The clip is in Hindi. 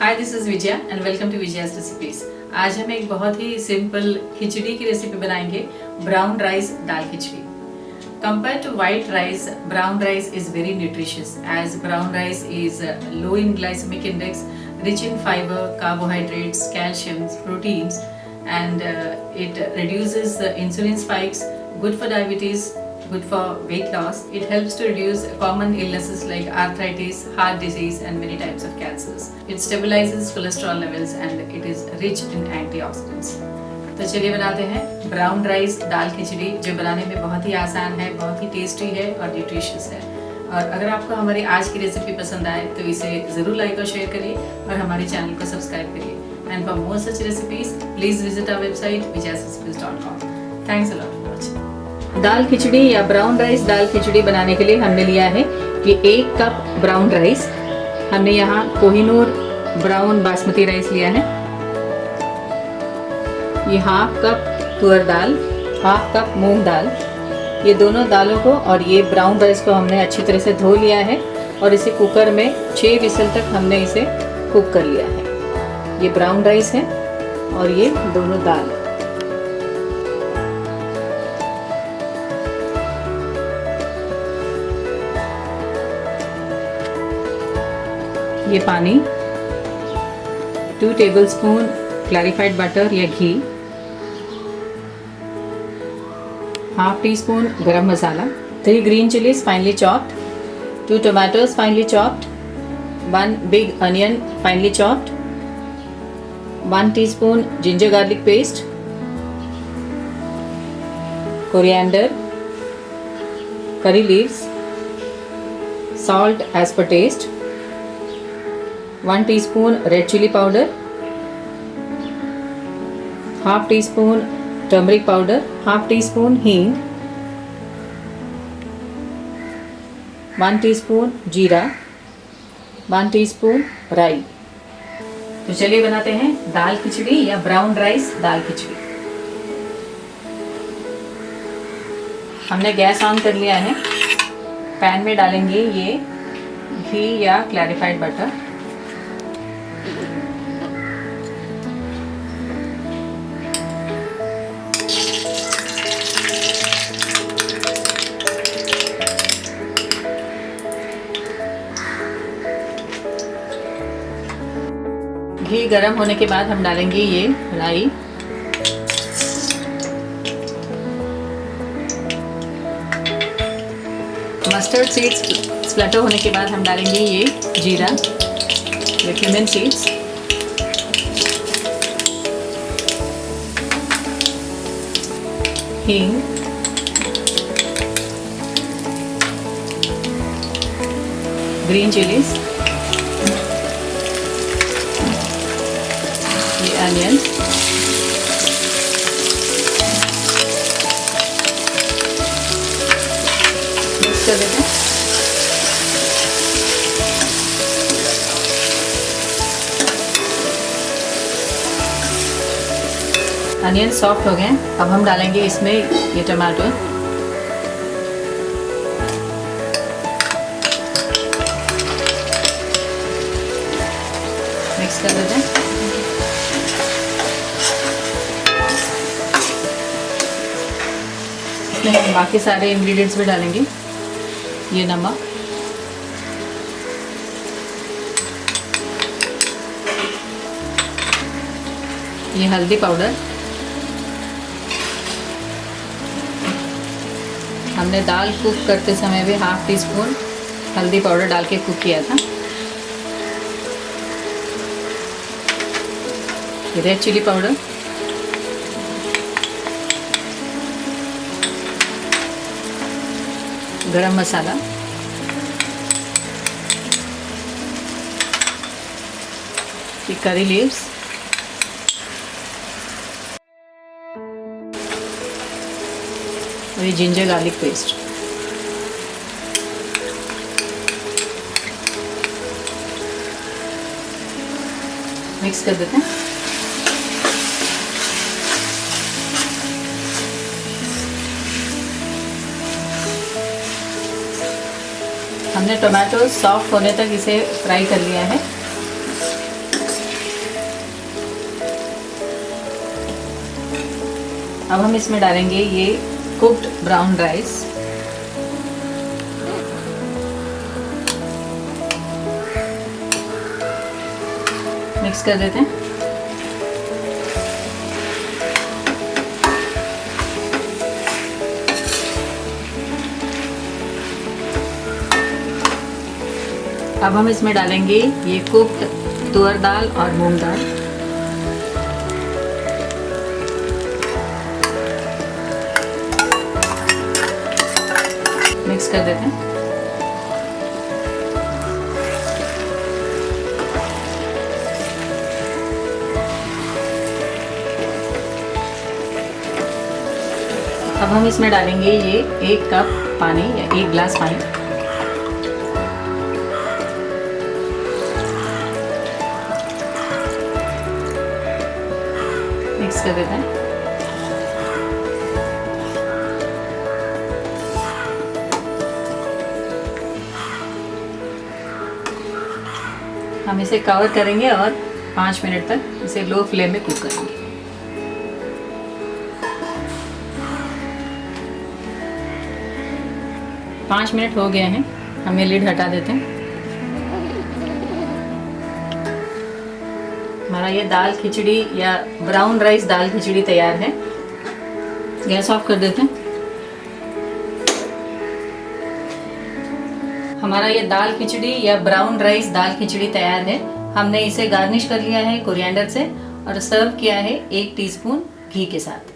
Hi this is Vijaya and welcome to Vijaya's recipes. आज हम एक बहुत ही सिंपल खिचड़ी की रेसिपी बनाएंगे, brown rice dal khichdi. Compared to white rice, brown rice is very nutritious as brown rice is low in glycemic index, rich in fiber, carbohydrates, calcium, proteins, and it reduces the insulin spikes, good for diabetes, good for weight loss. It helps to reduce common illnesses like arthritis, heart disease, and many types of cancers. It stabilizes cholesterol levels and it is rich in antioxidants. तो चलिए बनाते हैं ब्राउन राइस दाल खिचड़ी, जो बनाने में बहुत ही आसान है, बहुत ही टेस्टी है और न्यूट्रिशियस है। और अगर आपको हमारी आज की रेसिपी पसंद आए तो इसे ज़रूर लाइक और शेयर करिए और हमारे चैनल को सब्सक्राइब करिए। And for more such recipes please visit our website vijayasrecipes.com। Thanks a lot for watching. दाल खिचड़ी या ब्राउन राइस दाल खिचड़ी बनाने के लिए हमने लिया है कि 1 कप ब्राउन राइस। हमने यहाँ कोहिनूर ब्राउन बासमती राइस लिया है। ये हाफ कप तुअर दाल, हाफ कप मूंग दाल, ये दोनों दालों को और ये ब्राउन राइस को हमने अच्छी तरह से धो लिया है और इसे कुकर में 6 विसल तक हमने इसे कुक कर लिया है। ये ब्राउन राइस है और ये दोनों दाल। ये पानी, 2 टेबलस्पून क्लैरिफाइड बटर या घी, हाफ टी स्पून गरम मसाला, 3 green chilies finely chopped, 2 tomatoes finely chopped, 1 big onion finely chopped, 1 teaspoon ginger garlic paste, coriander, curry leaves, salt as per taste, 1 teaspoon red chili powder, half teaspoon turmeric powder, half teaspoon हींग, 1 teaspoon जीरा, 1 teaspoon राई। तो चलिए बनाते हैं दाल खिचड़ी या ब्राउन राइस दाल खिचड़ी। हमने गैस ऑन कर लिया है। पैन में डालेंगे ये घी या क्लैरिफाइड बटर। घी गरम होने के बाद हम डालेंगे ये राई, मस्टर्ड सीड्स स्प्लटर होने के बाद हम डालेंगे ये जीरा, ये क्यूमिन सीड्स, हींग, ग्रीन चिलीज, अनियन, मिक्स कर देते हैं। अनियन सॉफ्ट हो गए, अब हम डालेंगे इसमें ये टमाटो, मिक्स कर देते हैं। हम बाकी सारे इंग्रेडिएंट्स भी डालेंगे। ये नमक, ये हल्दी पाउडर, हमने दाल कुक करते समय भी हाफ टी स्पून हल्दी पाउडर डाल के कुक किया था। रेड चिली पाउडर, गरम मसाला, ये करी लीव्स, और ये जिंजर गार्लिक पेस्ट। मिक्स कर देते हैं। हमने टोमेटो सॉफ्ट होने तक इसे फ्राई कर लिया है। अब हम इसमें डालेंगे ये कुक्ड ब्राउन राइस। मिक्स कर देते हैं। अब हम इसमें डालेंगे ये कुक्ड तुअर दाल और मूंग दाल। मिक्स कर देते हैं। अब हम इसमें डालेंगे ये 1 कप पानी या 1 गिलास पानी। मिक्स कर देते हैं। हम इसे कवर करेंगे और 5 मिनट तक इसे लो फ्लेम में कुक करेंगे। पाँच मिनट हो गए हैं, हम ये लिड हटा देते हैं। हमारा ये दाल खिचड़ी या ब्राउन राइस दाल खिचड़ी तैयार है। गैस ऑफ कर देते हैं। हमारा ये दाल खिचड़ी या ब्राउन राइस दाल खिचड़ी तैयार है। हमने इसे गार्निश कर लिया है कोरिएंडर से और सर्व किया है 1 टीस्पून घी के साथ।